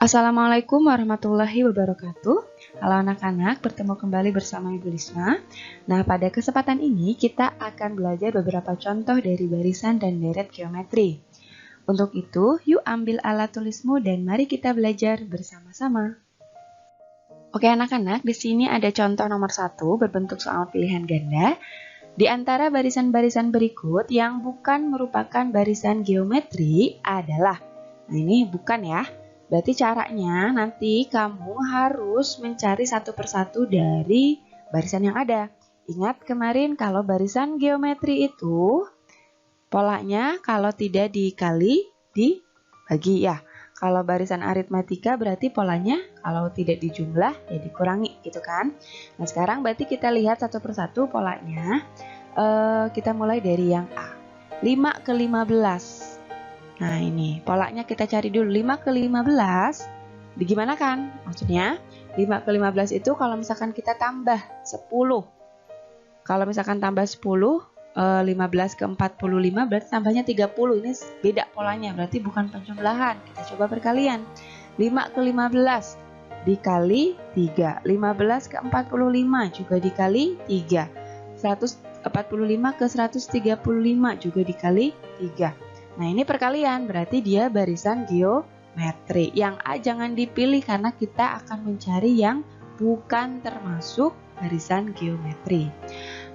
Assalamualaikum warahmatullahi wabarakatuh. Halo anak-anak, bertemu kembali bersama Ibu Lisma. Nah, pada kesempatan ini kita akan belajar beberapa contoh dari barisan dan deret geometri. Untuk itu, yuk ambil alat tulismu dan mari kita belajar bersama-sama. Oke anak-anak, di sini ada contoh nomor 1 berbentuk soal pilihan ganda. Di antara barisan-barisan berikut yang bukan merupakan barisan geometri adalah, nah ini bukan ya. Berarti caranya nanti kamu harus mencari satu persatu dari barisan yang ada. Ingat kemarin kalau barisan geometri itu polanya kalau tidak dikali dibagi ya. Kalau barisan aritmatika berarti polanya kalau tidak dijumlah ya dikurangi gitu kan. Nah sekarang berarti kita lihat satu persatu polanya. Kita mulai dari yang A. 5 ke 15. Nah ini polanya kita cari dulu. 5 ke 15 digimana kan? Maksudnya 5 ke 15 itu kalau misalkan kita tambah 10. Kalau misalkan tambah 10, 15 ke 45 berarti tambahnya 30. Ini beda polanya, berarti bukan penjumlahan. Kita coba perkalian. 5 ke 15 dikali 3. 15 ke 45 juga dikali 3. 145 ke 135 juga dikali 3. Nah ini perkalian, berarti dia barisan geometri. Yang A jangan dipilih karena kita akan mencari yang bukan termasuk barisan geometri.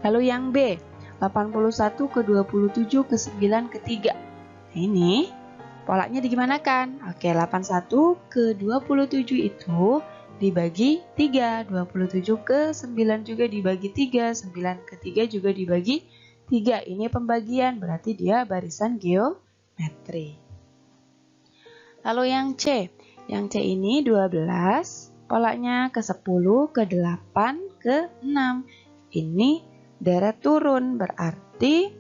Lalu yang B, 81 ke 27 ke 9 ke 3. Nah ini polanya digimanakan? Oke, 81 ke 27 itu dibagi 3. 27 ke 9 juga dibagi 3. 9 ke 3 juga dibagi 3. Ini pembagian, berarti dia barisan geometri. Lalu yang C. Yang C ini 12. Polanya ke 10, ke 8, ke 6. Ini deret turun, berarti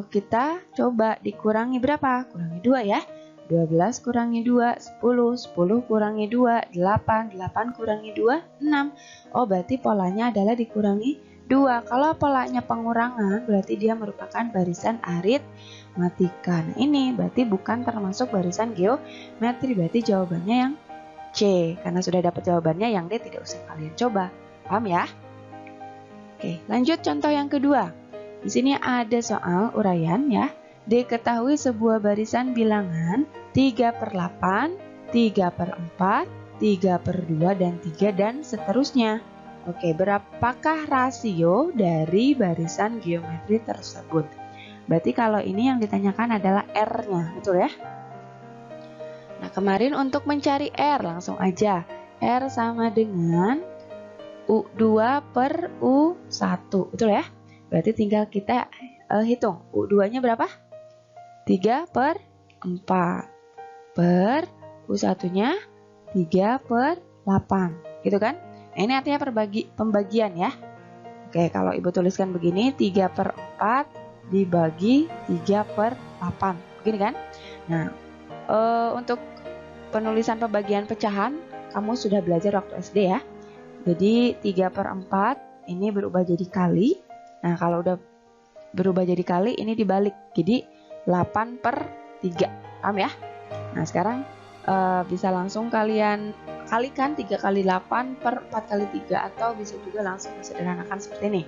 kita coba dikurangi berapa? Kurangi 2 ya. 12 kurangi 2, 10. 10 kurangi 2, 8. 8 kurangi 2, 6. Oh, berarti polanya adalah dikurangi 2. Kalau polanya pengurangan, berarti dia merupakan barisan aritmatika. Nah, ini berarti bukan termasuk barisan geometri. Berarti jawabannya yang C. Karena sudah dapat jawabannya, yang D tidak usah kalian coba. Paham ya? Oke, lanjut contoh yang kedua. Di sini ada soal uraian ya. Diketahui sebuah barisan bilangan 3/8, 3/4, 3/2, dan 3, dan seterusnya. Oke, berapakah rasio dari barisan geometri tersebut? Berarti kalau ini yang ditanyakan adalah R-nya, betul ya? Nah, kemarin untuk mencari R, langsung aja. R sama dengan U2 per U1, betul ya? Berarti tinggal kita hitung. U2-nya berapa? 3/4 per U1-nya 3/8, gitu kan? Nah, ini artinya pembagian ya. Oke, kalau Ibu tuliskan begini, 3/4 dibagi 3/8. Begini kan? Nah, untuk penulisan pembagian pecahan, kamu sudah belajar waktu SD ya. Jadi 3/4 ini berubah jadi kali. Nah, kalau udah berubah jadi kali, ini dibalik. Jadi 8/3. Paham ya? Nah, sekarang bisa langsung kalian kalikan 3 kali 8 per 4 kali 3, atau bisa juga langsung disederhanakan seperti ini.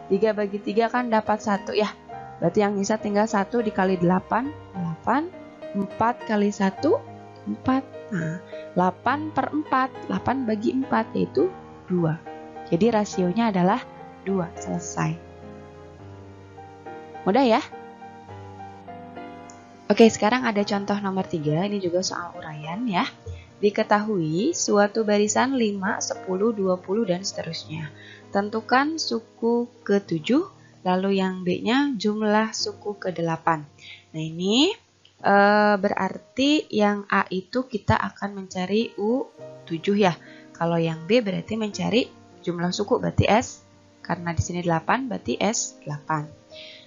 3 bagi 3 kan dapat 1 ya. Berarti yang sisa tinggal 1 dikali 8, 8. 4 kali 1, 4. Nah, 8/4. 8 bagi 4 yaitu 2. Jadi rasionya adalah 2. Selesai. Mudah ya? Oke, sekarang ada contoh nomor 3. Ini juga soal uraian ya. Diketahui suatu barisan 5, 10, 20, dan seterusnya. Tentukan suku ke-7, lalu yang B-nya jumlah suku ke-8. Nah, ini berarti yang A itu kita akan mencari U7 ya. Kalau yang B berarti mencari jumlah suku, berarti S. Karena di sini 8, berarti S8.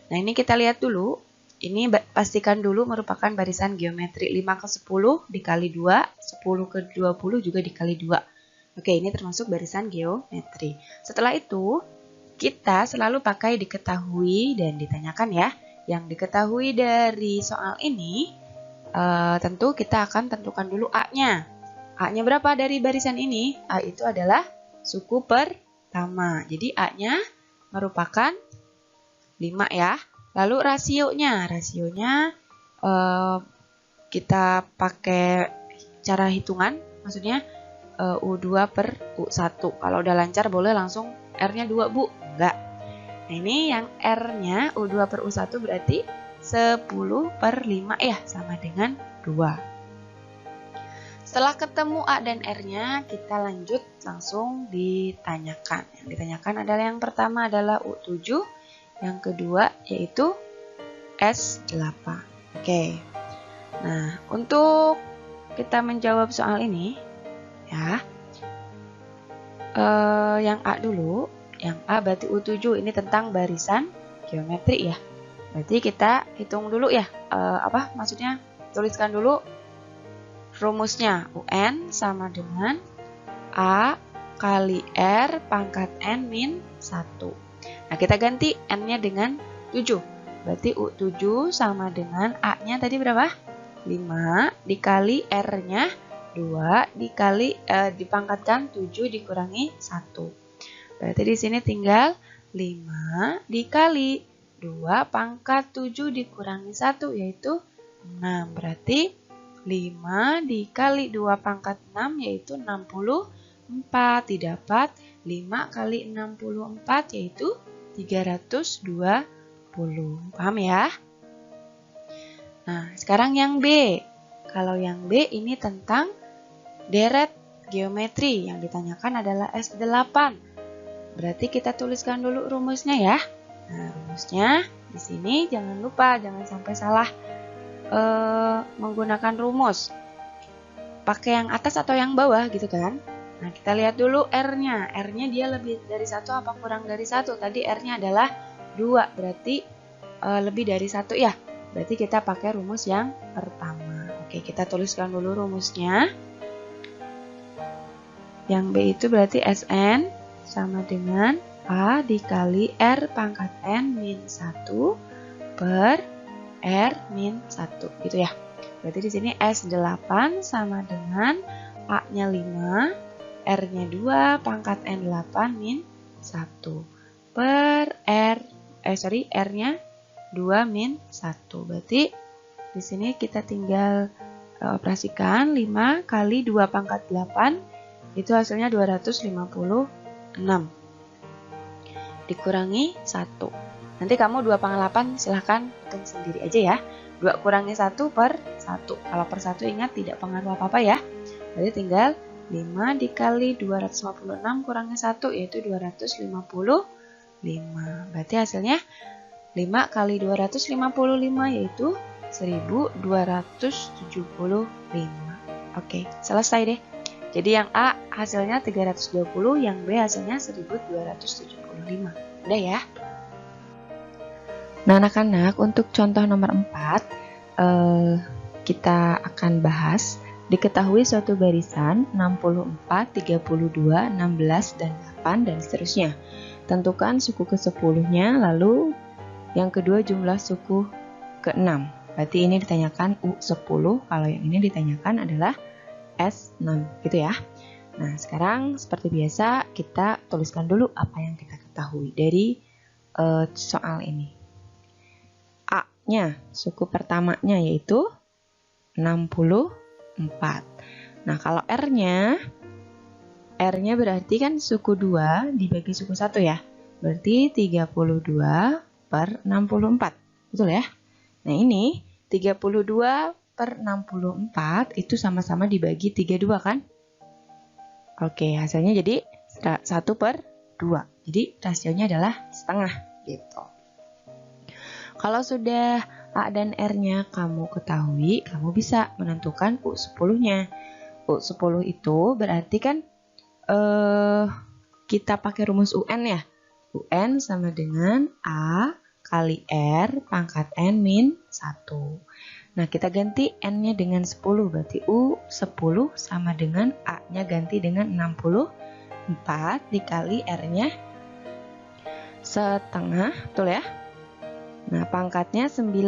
Nah, ini kita lihat dulu. Ini pastikan dulu merupakan barisan geometri. 5 ke 10 dikali 2, 10 ke 20 juga dikali 2. Oke, ini termasuk barisan geometri. Setelah itu, kita selalu pakai diketahui dan ditanyakan ya. Yang diketahui dari soal ini, tentu kita akan tentukan dulu A-nya. A-nya berapa dari barisan ini? A itu adalah suku pertama. Jadi A-nya merupakan 5 ya. Lalu rasionya kita pakai cara hitungan, maksudnya U2 per U1. Kalau udah lancar boleh langsung R-nya 2 Bu. Enggak. Nah ini yang R-nya U2 per U1 berarti 10 per 5 ya, sama dengan 2. Setelah ketemu A dan R-nya, kita lanjut langsung ditanyakan. Yang ditanyakan adalah yang pertama adalah U7, yang kedua yaitu S8. Oke. Nah, untuk kita menjawab soal ini, ya, yang A dulu. Yang A berarti U7, ini tentang barisan geometri ya. Berarti kita hitung dulu ya, maksudnya tuliskan dulu rumusnya. UN sama dengan A kali R pangkat N min 1. Nah, kita ganti N-nya dengan 7. Berarti U7 sama dengan A-nya tadi berapa? 5 dikali R-nya 2 dikali dipangkatkan 7 dikurangi 1. Berarti di sini tinggal 5 dikali 2 pangkat 7 dikurangi 1 yaitu 6. Berarti 5 dikali 2 pangkat 6 yaitu 64. Didapat 5 kali 64 yaitu 320. Paham ya? Nah, sekarang yang B. Kalau yang B ini tentang deret geometri. Yang ditanyakan adalah S8. Berarti kita tuliskan dulu rumusnya ya. Nah, rumusnya di sini jangan lupa, jangan sampai salah menggunakan rumus. Pakai yang atas atau yang bawah gitu kan. Nah, kita lihat dulu R-nya. R-nya dia lebih dari 1 apa kurang dari 1? Tadi R-nya adalah 2, berarti lebih dari 1 ya. Berarti kita pakai rumus yang pertama. Oke, kita tuliskan dulu rumusnya. Yang B itu berarti Sn sama dengan A dikali R pangkat N min 1 per R min 1 gitu ya. Berarti di sini S8 sama dengan A-nya 5, R-nya 2, pangkat N8 min 1 per R-nya 2 min 1. Berarti di sini kita tinggal operasikan 5 kali 2 pangkat 8 itu hasilnya 256 dikurangi 1. Nanti kamu 2 pangkat 8 silahkan hitung sendiri aja ya. 2 kurangi 1 per 1. Kalau per 1 ingat tidak pengaruh apa-apa ya. Jadi tinggal 5 dikali 256 kurangi 1 yaitu 255. Berarti hasilnya 5 kali 255 yaitu 1275. Oke, selesai deh. Jadi yang A hasilnya 320, yang B hasilnya 1275. Udah ya. Nah, anak-anak, untuk contoh nomor 4, kita akan bahas diketahui suatu barisan 64, 32, 16, dan 8, dan seterusnya. Tentukan suku ke-10-nya, lalu yang kedua jumlah suku ke-6. Berarti ini ditanyakan U10, kalau yang ini ditanyakan adalah S6, gitu ya. Nah, sekarang seperti biasa, kita tuliskan dulu apa yang kita ketahui dari soal ini. A-nya, suku pertamanya yaitu 64. Nah, kalau R-nya berarti kan suku 2 dibagi suku 1 ya. Berarti 32 per 64. Betul ya? Nah, ini 32 per 64 itu sama-sama dibagi 32 kan? Oke, hasilnya jadi 1 per 2. Jadi rasionya adalah setengah gitu. Kalau sudah A dan R-nya kamu ketahui, kamu bisa menentukan U10-nya. U10 itu berarti kan kita pakai rumus UN ya. UN sama dengan A kali R pangkat N min 1. Nah, kita ganti N-nya dengan 10, berarti U10 sama dengan A-nya ganti dengan 64 dikali R-nya setengah, betul ya? Nah, pangkatnya 10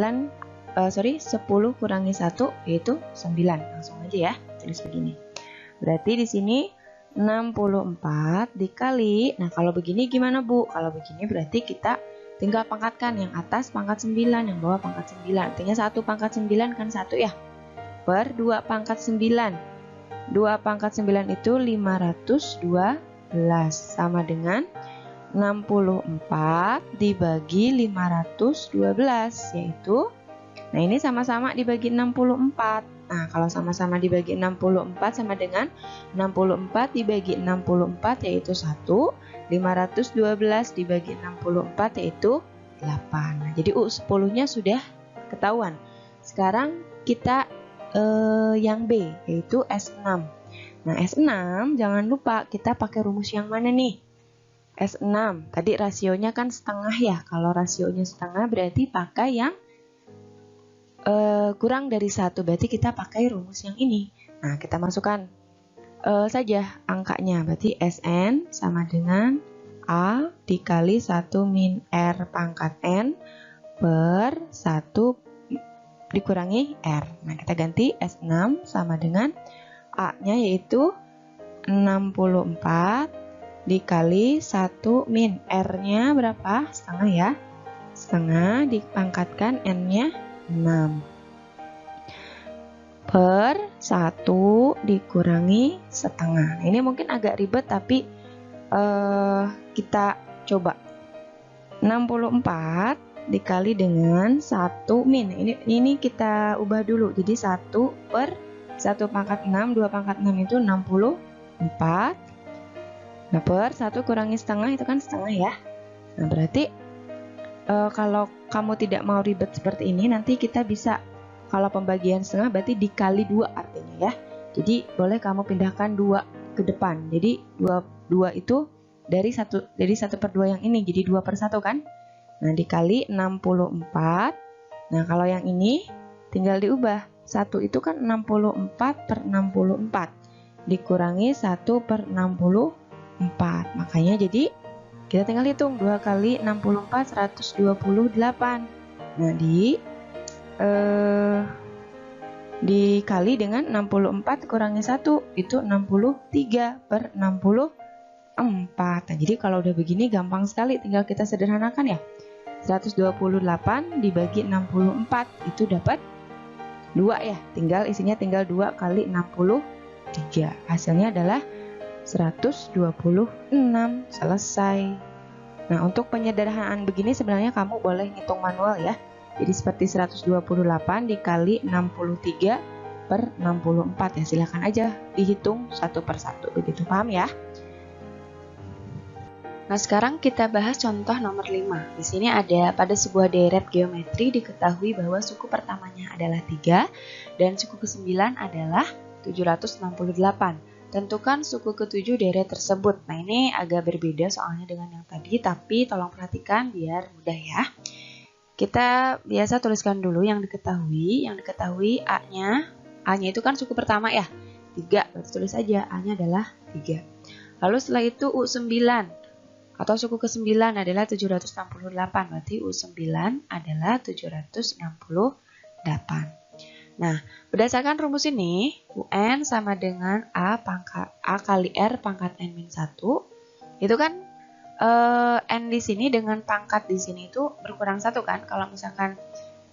kurangi 1 yaitu 9. Langsung aja ya, tulis begini. Berarti di sini 64 dikali. Nah, kalau begini gimana, Bu? Kalau begini berarti kita tinggal pangkatkan, yang atas pangkat 9, yang bawah pangkat 9. Artinya 1 pangkat 9 kan 1 ya. Per 2 pangkat 9. 2 pangkat 9 itu 512 sama dengan 64 dibagi 512, yaitu, nah ini sama-sama dibagi 64. Nah, kalau sama-sama dibagi 64 sama dengan 64 dibagi 64, yaitu 1. 512 dibagi 64, yaitu 8. Nah, jadi U10-nya sudah ketahuan. Sekarang kita yang B, yaitu S6. Nah, S6 jangan lupa kita pakai rumus yang mana nih? S6, tadi rasionya kan setengah ya. Kalau rasionya setengah berarti pakai yang kurang dari 1. Berarti kita pakai rumus yang ini. Nah, kita masukkan saja angkanya. Berarti Sn sama dengan A dikali 1 min R pangkat N per 1 dikurangi R. Nah, kita ganti S6 sama dengan A-nya yaitu 64 dikali 1 min R-nya berapa? Setengah ya. Setengah dipangkatkan N-nya 6. Per 1 dikurangi setengah. Nah, ini mungkin agak ribet tapi kita coba. 64 dikali dengan 1 min. Ini kita ubah dulu. Jadi 1 per 1 pangkat 6, 2 pangkat 6 itu 64. Nah, per 1 kurangi setengah itu kan setengah ya. Nah, berarti kalau kamu tidak mau ribet seperti ini, nanti kita bisa, kalau pembagian setengah berarti dikali 2 artinya ya. Jadi boleh kamu pindahkan 2 ke depan. Jadi 2 itu dari 1 per 2 yang ini, jadi 2 per 1 kan. Nah, dikali 64. Nah, kalau yang ini tinggal diubah. 1 itu kan 64 per 64. Dikurangi 1 per 64. Makanya jadi kita tinggal hitung 2 kali 64 128. Nah, dikali dengan 64 kurangi 1 itu 63 per 64. Nah, jadi kalau udah begini gampang sekali, tinggal kita sederhanakan ya. 128 dibagi 64 itu dapat 2 ya. Isinya tinggal 2 kali 63. Hasilnya adalah 126. Selesai. Nah, untuk penyederhanaan begini sebenarnya kamu boleh ngitung manual ya. Jadi seperti 128 dikali 63 per 64 ya. Silakan aja dihitung satu per satu. Begitu, paham ya? Nah, sekarang kita bahas contoh nomor 5. Di sini ada pada sebuah deret geometri diketahui bahwa suku pertamanya adalah 3 dan suku ke-9 adalah 768. Tentukan suku ke-7 deret tersebut. Nah, ini agak berbeda soalnya dengan yang tadi, tapi tolong perhatikan biar mudah ya. Kita biasa tuliskan dulu yang diketahui. Yang diketahui A-nya itu kan suku pertama ya, 3. Berarti tulis saja A-nya adalah 3. Lalu setelah itu U9 atau suku ke-9 adalah 768. Berarti U9 adalah 768. Nah, berdasarkan rumus ini, UN sama dengan A kali R pangkat N-1. Itu kan N di sini dengan pangkat di sini itu berkurang 1 kan. Kalau misalkan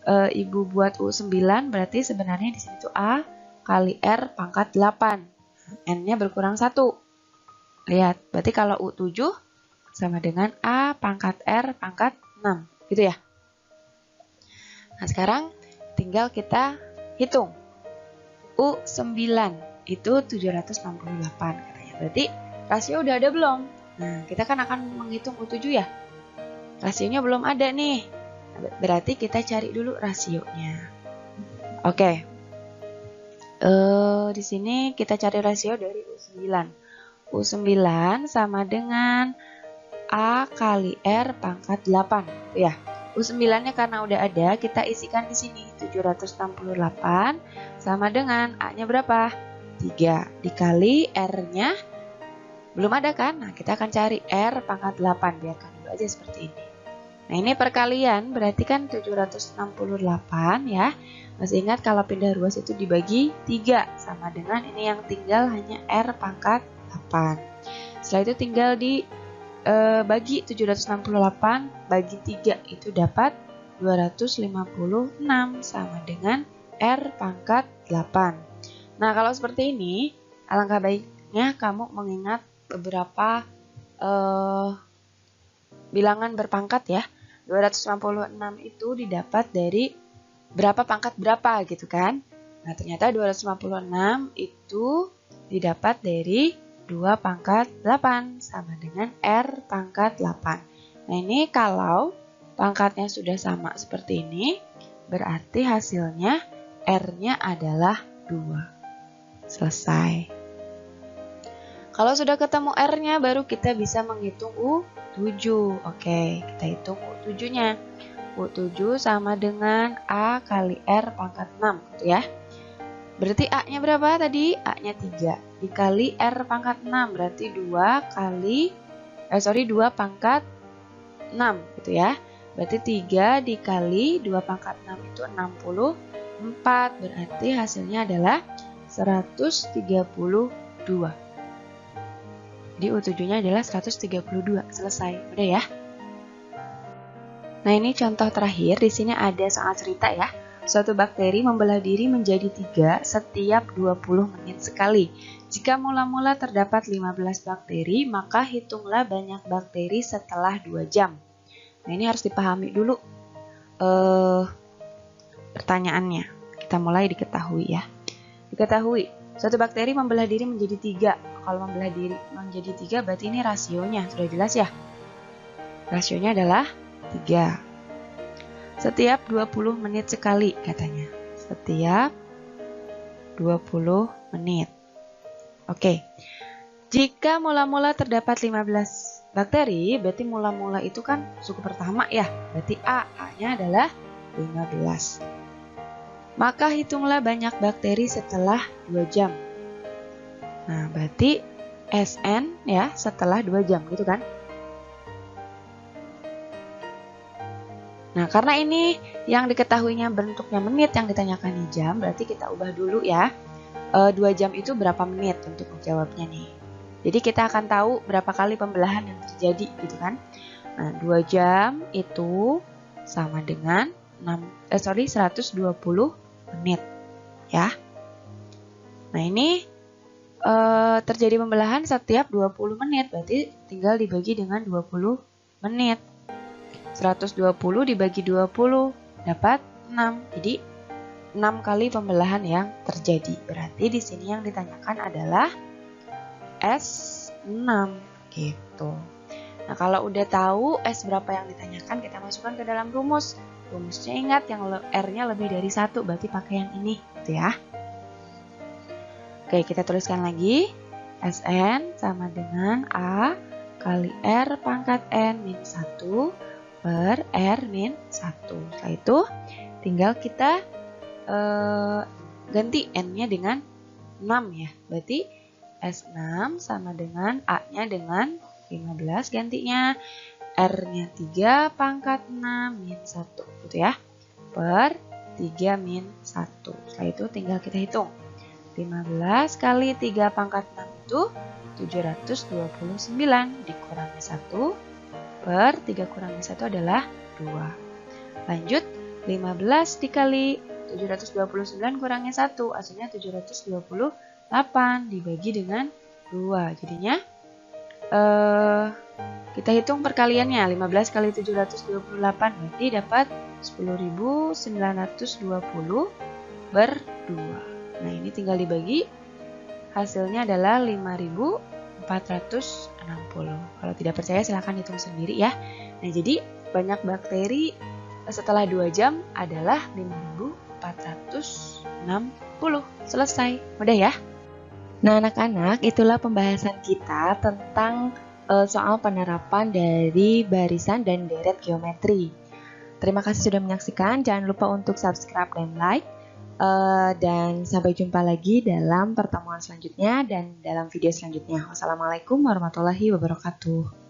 Ibu buat U9 berarti sebenarnya di sini itu A kali R pangkat 8. N-nya berkurang 1. Lihat, berarti kalau U7 sama dengan A pangkat R pangkat 6. Gitu ya. Nah, sekarang tinggal kita hitung. U9 itu 768 katanya. Berarti rasio udah ada belum? Nah, kita kan akan menghitung U7 ya. Rasionya belum ada nih. Berarti kita cari dulu rasionya. Oke. Di sini kita cari rasio dari U9. U9 sama dengan A kali R pangkat 8. Ya. U9-nya karena udah ada, kita isikan di sini 768 sama dengan A-nya berapa? 3 dikali R-nya belum ada kan? Nah, kita akan cari R pangkat 8, biarkan dulu aja seperti ini. Nah, ini perkalian berarti kan 768 ya. Masih ingat kalau pindah ruas itu dibagi 3, sama dengan ini yang tinggal hanya R pangkat 8. Setelah itu tinggal bagi 768 bagi 3, itu dapat 256 sama dengan R pangkat 8. Nah, kalau seperti ini, alangkah baiknya kamu mengingat beberapa bilangan berpangkat ya. 256 itu didapat dari berapa pangkat berapa gitu kan. Nah, ternyata 256 itu didapat dari 2 pangkat 8 sama dengan R pangkat 8. Nah, ini kalau pangkatnya sudah sama seperti ini, berarti hasilnya R-nya adalah 2. Selesai. Kalau sudah ketemu R-nya, baru kita bisa menghitung U7. Oke, kita hitung U7-nya. U7 sama dengan A kali R pangkat 6 gitu ya. Berarti A-nya berapa tadi? A-nya 3 dikali R pangkat 6 berarti 2 pangkat 6 gitu ya. Berarti 3 dikali 2 pangkat 6 itu 64. Berarti hasilnya adalah 132. Jadi U7-nya adalah 132. Selesai. Udah ya. Nah, ini contoh terakhir. Di sini ada soal cerita ya. Suatu bakteri membelah diri menjadi 3 setiap 20 menit sekali. Jika mula-mula terdapat 15 bakteri, maka hitunglah banyak bakteri setelah 2 jam. Nah, ini harus dipahami dulu pertanyaannya. Kita mulai diketahui ya. Diketahui, suatu bakteri membelah diri menjadi 3. Kalau membelah diri menjadi 3 berarti ini rasionya. Sudah jelas ya? Rasionya adalah 3. Setiap 20 menit sekali katanya. Setiap 20 menit. Oke. Jika mula-mula terdapat 15 bakteri, berarti mula-mula itu kan suku pertama ya. Berarti A-nya adalah 15. Maka hitunglah banyak bakteri setelah 2 jam. Nah, berarti SN ya setelah 2 jam gitu kan. Nah, karena ini yang diketahuinya bentuknya menit, yang ditanyakan di jam, berarti kita ubah dulu ya. 2 jam itu berapa menit untuk menjawabnya nih. Jadi kita akan tahu berapa kali pembelahan yang terjadi gitu kan. Nah, 2 jam itu sama dengan 120 menit ya. Nah, ini terjadi pembelahan setiap 20 menit, berarti tinggal dibagi dengan 20 menit. 120 dibagi 20 dapat 6. Jadi 6 kali pembelahan yang terjadi. Berarti di sini yang ditanyakan adalah S6 gitu. Nah, kalau udah tahu S berapa yang ditanyakan, kita masukkan ke dalam rumus. Rumusnya ingat yang R-nya lebih dari 1, berarti pakai yang ini gitu ya. Oke, kita tuliskan lagi. Sn sama dengan A kali R pangkat N min 1 per R min 1. Setelah itu tinggal kita ganti N-nya dengan 6 ya. Berarti S6 sama dengan A-nya dengan 15 gantinya. R-nya 3 pangkat 6 min 1 gitu ya. Per 3 min 1. Setelah itu tinggal kita hitung. 15 kali 3 pangkat 6 itu 729 dikurangi 1 per 3 kurangi 1 adalah 2. Lanjut, 15 dikali 729 kurangi 1, hasilnya 728 dibagi dengan 2. Jadinya kita hitung perkaliannya, 15 kali 728 berarti dapat 10.920 per 2. Nah, ini tinggal dibagi, hasilnya adalah 5.460. Kalau tidak percaya silahkan hitung sendiri ya. Nah, jadi banyak bakteri setelah 2 jam adalah 5.460. Selesai. Mudah ya? Nah, anak-anak, itulah pembahasan kita tentang soal penerapan dari barisan dan deret geometri. Terima kasih sudah menyaksikan. Jangan lupa untuk subscribe dan like. Dan sampai jumpa lagi dalam pertemuan selanjutnya dan dalam video selanjutnya. Wassalamualaikum warahmatullahi wabarakatuh.